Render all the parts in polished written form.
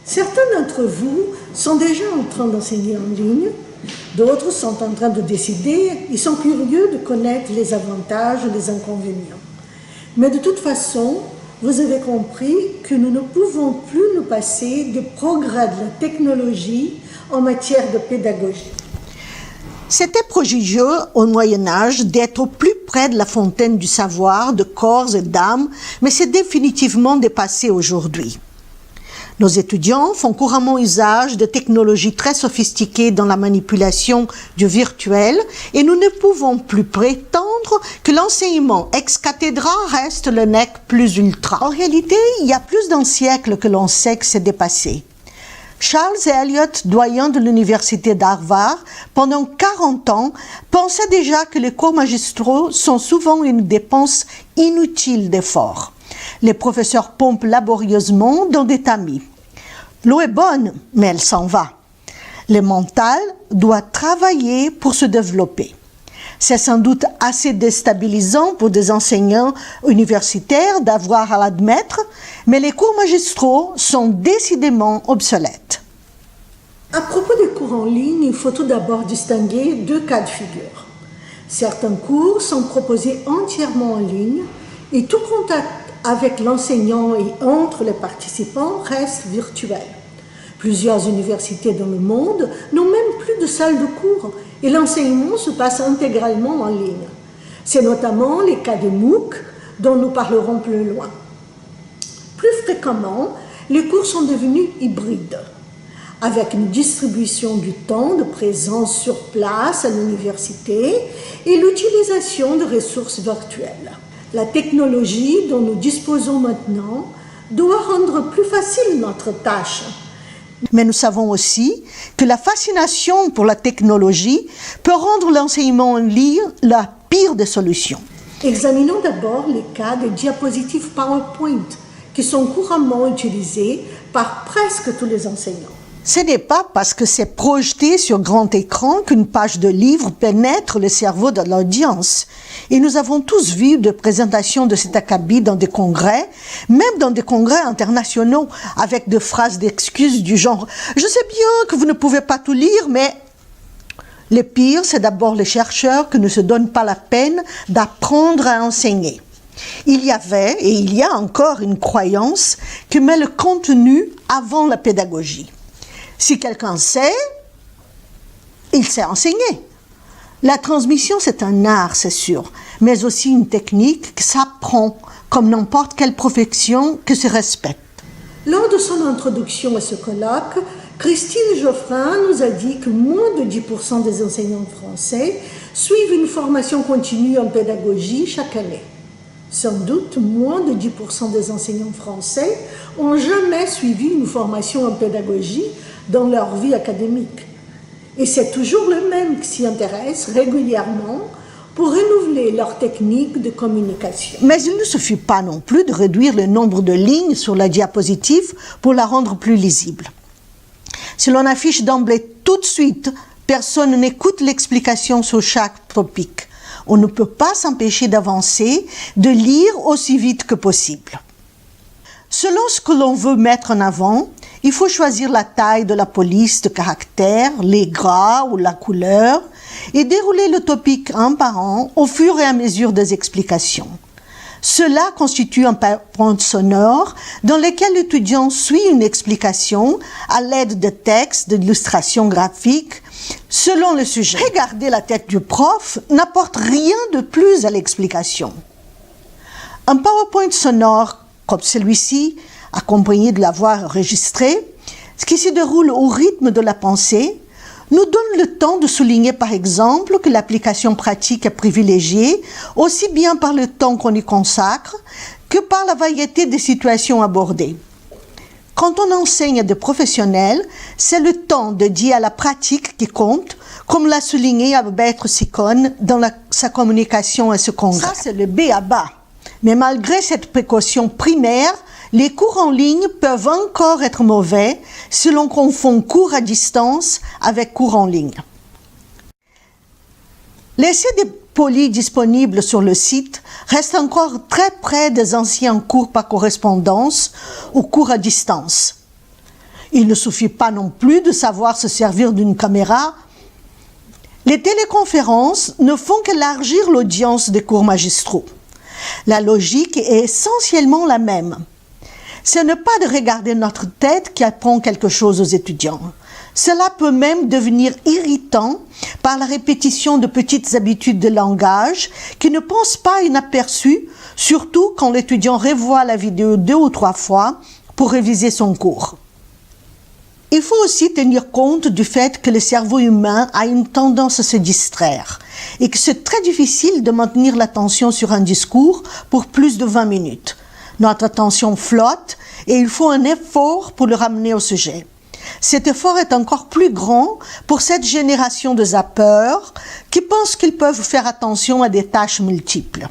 Certains d'entre vous sont déjà en train d'enseigner en ligne, d'autres sont en train de décider, ils sont curieux de connaître les avantages et les inconvénients. Mais de toute façon, vous avez compris que nous ne pouvons plus nous passer du progrès de la technologie en matière de pédagogie. C'était prodigieux au Moyen-Âge d'être au plus près de la fontaine du savoir, de corps et d'âme, mais c'est définitivement dépassé aujourd'hui. Nos étudiants font couramment usage de technologies très sophistiquées dans la manipulation du virtuel et nous ne pouvons plus prétendre que l'enseignement ex cathedra reste le nec plus ultra. En réalité, il y a plus d'un siècle que l'on sait que c'est dépassé. Charles Eliot, doyen de l'université d'Harvard, pendant 40 ans, pensait déjà que les cours magistraux sont souvent une dépense inutile d'efforts. Les professeurs pompent laborieusement dans des tamis. L'eau est bonne, mais elle s'en va. Le mental doit travailler pour se développer. C'est sans doute assez déstabilisant pour des enseignants universitaires d'avoir à l'admettre, mais les cours magistraux sont décidément obsolètes. À propos des cours en ligne, il faut tout d'abord distinguer deux cas de figure. Certains cours sont proposés entièrement en ligne et tout contact avec l'enseignant et entre les participants reste virtuel. Plusieurs universités dans le monde n'ont même plus de salle de cours et l'enseignement se passe intégralement en ligne. C'est notamment les cas des MOOC dont nous parlerons plus loin. Plus fréquemment, les cours sont devenus hybrides, avec une distribution du temps de présence sur place à l'université et l'utilisation de ressources virtuelles. La technologie dont nous disposons maintenant doit rendre plus facile notre tâche. Mais nous savons aussi que la fascination pour la technologie peut rendre l'enseignement en ligne la pire des solutions. Examinons d'abord les cas des diapositives PowerPoint qui sont couramment utilisées par presque tous les enseignants. Ce n'est pas parce que c'est projeté sur grand écran qu'une page de livre pénètre le cerveau de l'audience. Et nous avons tous vu des présentations de cet acabit dans des congrès, même dans des congrès internationaux, avec des phrases d'excuses du genre « Je sais bien que vous ne pouvez pas tout lire, mais… » Le pire, c'est d'abord les chercheurs qui ne se donnent pas la peine d'apprendre à enseigner. Il y avait et il y a encore une croyance qui met le contenu avant la pédagogie. Si quelqu'un sait, il sait enseigner. La transmission, c'est un art, c'est sûr, mais aussi une technique qui s'apprend, comme n'importe quelle profession qui se respecte. Lors de son introduction à ce colloque, Christine Geoffrin nous a dit que moins de 10% des enseignants français suivent une formation continue en pédagogie chaque année. Sans doute, moins de 10% des enseignants français ont jamais suivi une formation en pédagogie dans leur vie académique. Et c'est toujours le même qui s'y intéresse régulièrement pour renouveler leur technique de communication. Mais il ne suffit pas non plus de réduire le nombre de lignes sur la diapositive pour la rendre plus lisible. Si l'on affiche d'emblée tout de suite, personne n'écoute l'explication sur chaque topic. On ne peut pas s'empêcher d'avancer, de lire aussi vite que possible. Selon ce que l'on veut mettre en avant, il faut choisir la taille de la police de caractère, les gras ou la couleur, et dérouler le topic un par un au fur et à mesure des explications. Cela constitue un PowerPoint sonore dans lequel l'étudiant suit une explication à l'aide de textes, d'illustrations graphiques, selon le sujet. Regarder la tête du prof n'apporte rien de plus à l'explication. Un PowerPoint sonore comme celui-ci, accompagné de la voix enregistrée, ce qui se déroule au rythme de la pensée, nous donne le temps de souligner par exemple que l'application pratique est privilégiée aussi bien par le temps qu'on y consacre que par la variété des situations abordées. Quand on enseigne à des professionnels, c'est le temps dédié à la pratique qui compte, comme l'a souligné Albert Sicone dans sa communication à ce congrès. Ça, c'est le B à bas. Mais malgré cette précaution primaire, les cours en ligne peuvent encore être mauvais si l'on confond cours à distance avec cours en ligne. L'essai des polis disponibles sur le site reste encore très près des anciens cours par correspondance ou cours à distance. Il ne suffit pas non plus de savoir se servir d'une caméra. Les téléconférences ne font qu'élargir l'audience des cours magistraux. La logique est essentiellement la même. Ce n'est pas de regarder notre tête qui apprend quelque chose aux étudiants. Cela peut même devenir irritant par la répétition de petites habitudes de langage qui ne passent pas inaperçues, surtout quand l'étudiant revoit la vidéo 2 ou 3 fois pour réviser son cours. Il faut aussi tenir compte du fait que le cerveau humain a une tendance à se distraire et que c'est très difficile de maintenir l'attention sur un discours pour plus de 20 minutes. Notre attention flotte et il faut un effort pour le ramener au sujet. Cet effort est encore plus grand pour cette génération de zappeurs qui pensent qu'ils peuvent faire attention à des tâches multiples.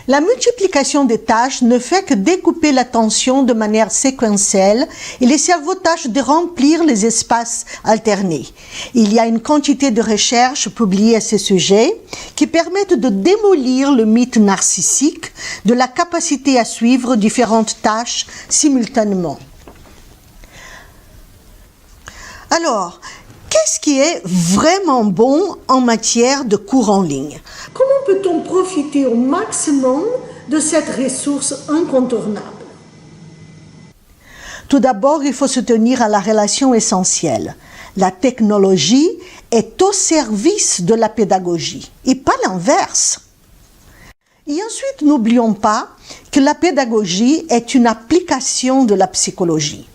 La multiplication des tâches ne fait que découper l'attention de manière séquentielle et les cerveaux tâchent de remplir les espaces alternés. Il y a une quantité de recherches publiées à ce sujet qui permettent de démolir le mythe narcissique de la capacité à suivre différentes tâches simultanément. Alors, qu'est-ce qui est vraiment bon en matière de cours en ligne? Comment peut-on profiter au maximum de cette ressource incontournable? Tout d'abord, il faut se tenir à la relation essentielle. La technologie est au service de la pédagogie et pas l'inverse. Et ensuite, n'oublions pas que la pédagogie est une application de la psychologie,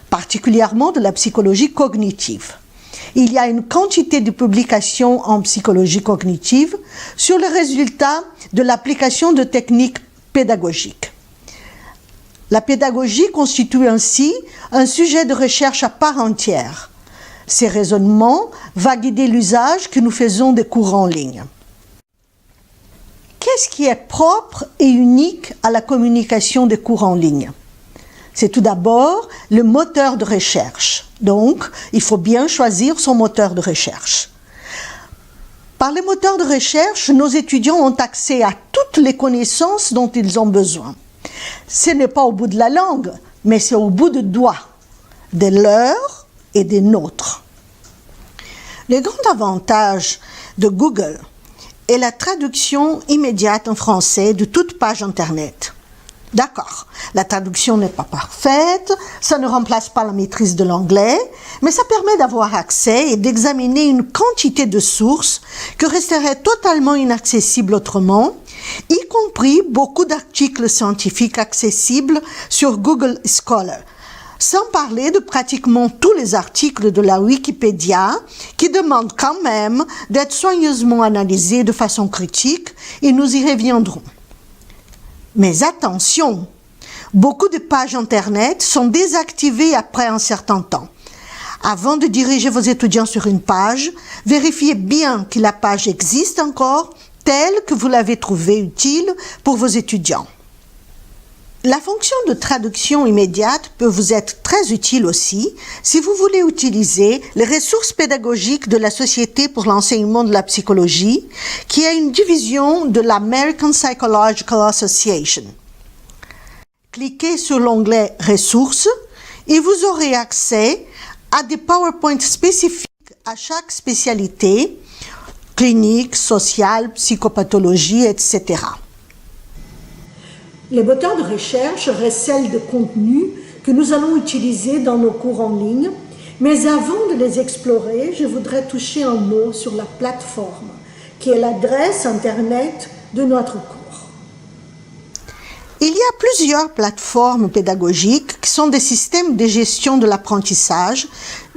particulièrement de la psychologie cognitive. Il y a une quantité de publications en psychologie cognitive sur les résultats de l'application de techniques pédagogiques. La pédagogie constitue ainsi un sujet de recherche à part entière. Ces raisonnements vont guider l'usage que nous faisons des cours en ligne. Qu'est-ce qui est propre et unique à la communication des cours en ligne? C'est tout d'abord le moteur de recherche. Donc, il faut bien choisir son moteur de recherche. Par les moteurs de recherche, nos étudiants ont accès à toutes les connaissances dont ils ont besoin. Ce n'est pas au bout de la langue, mais c'est au bout de doigts, des leurs et des nôtres. Le grand avantage de Google est la traduction immédiate en français de toute page Internet. D'accord, la traduction n'est pas parfaite, ça ne remplace pas la maîtrise de l'anglais, mais ça permet d'avoir accès et d'examiner une quantité de sources que resteraient totalement inaccessibles autrement, y compris beaucoup d'articles scientifiques accessibles sur Google Scholar, sans parler de pratiquement tous les articles de la Wikipédia qui demandent quand même d'être soigneusement analysés de façon critique et nous y reviendrons. Mais attention, beaucoup de pages Internet sont désactivées après un certain temps. Avant de diriger vos étudiants sur une page, vérifiez bien que la page existe encore telle que vous l'avez trouvée utile pour vos étudiants. La fonction de traduction immédiate peut vous être très utile aussi si vous voulez utiliser les ressources pédagogiques de la Société pour l'enseignement de la psychologie, qui est une division de l'American Psychological Association. Cliquez sur l'onglet « Ressources » et vous aurez accès à des PowerPoint spécifiques à chaque spécialité, clinique, sociale, psychopathologie, etc. Les moteurs de recherche recèlent de contenus que nous allons utiliser dans nos cours en ligne, mais avant de les explorer, je voudrais toucher un mot sur la plateforme, qui est l'adresse Internet de notre cours. Il y a plusieurs plateformes pédagogiques qui sont des systèmes de gestion de l'apprentissage,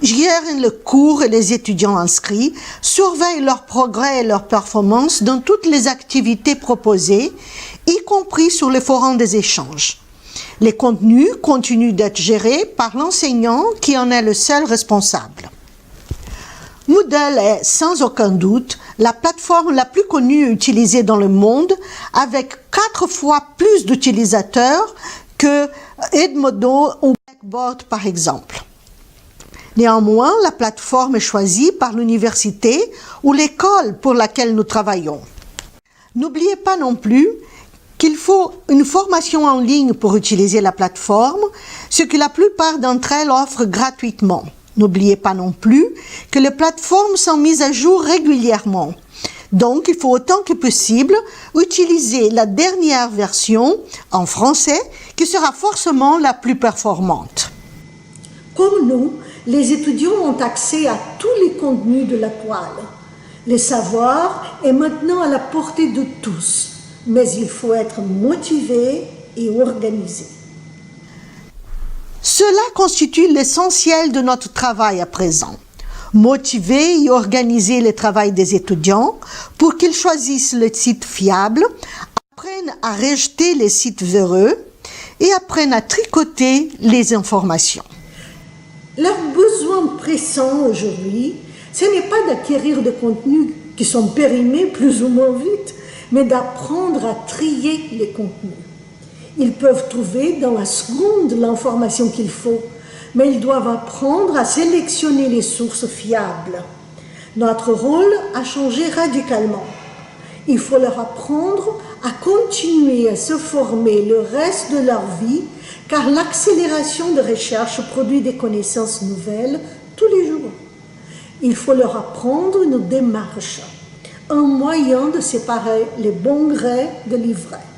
gèrent le cours et les étudiants inscrits, surveillent leur progrès et leur performance dans toutes les activités proposées, y compris sur les forums des échanges. Les contenus continuent d'être gérés par l'enseignant qui en est le seul responsable. Moodle est sans aucun doute la plateforme la plus connue et utilisée dans le monde, avec 4 fois plus d'utilisateurs que Edmodo ou Blackboard par exemple. Néanmoins, la plateforme est choisie par l'université ou l'école pour laquelle nous travaillons. N'oubliez pas non plus qu'il faut une formation en ligne pour utiliser la plateforme, ce que la plupart d'entre elles offrent gratuitement. N'oubliez pas non plus que les plateformes sont mises à jour régulièrement. Donc, il faut autant que possible utiliser la dernière version en français qui sera forcément la plus performante. Comme nous, les étudiants ont accès à tous les contenus de la toile. Le savoir est maintenant à la portée de tous, mais il faut être motivé et organisé. Cela constitue l'essentiel de notre travail à présent. Motiver et organiser le travail des étudiants pour qu'ils choisissent le site fiable, apprennent à rejeter les sites véreux et apprennent à tricoter les informations. Leur besoin pressant aujourd'hui, ce n'est pas d'acquérir des contenus qui sont périmés plus ou moins vite, mais d'apprendre à trier les contenus. Ils peuvent trouver dans la seconde l'information qu'il faut, mais ils doivent apprendre à sélectionner les sources fiables. Notre rôle a changé radicalement. Il faut leur apprendre à continuer à se former le reste de leur vie, car l'accélération de recherche produit des connaissances nouvelles tous les jours. Il faut leur apprendre une démarche, un moyen de séparer les bons grés de l'ivraie.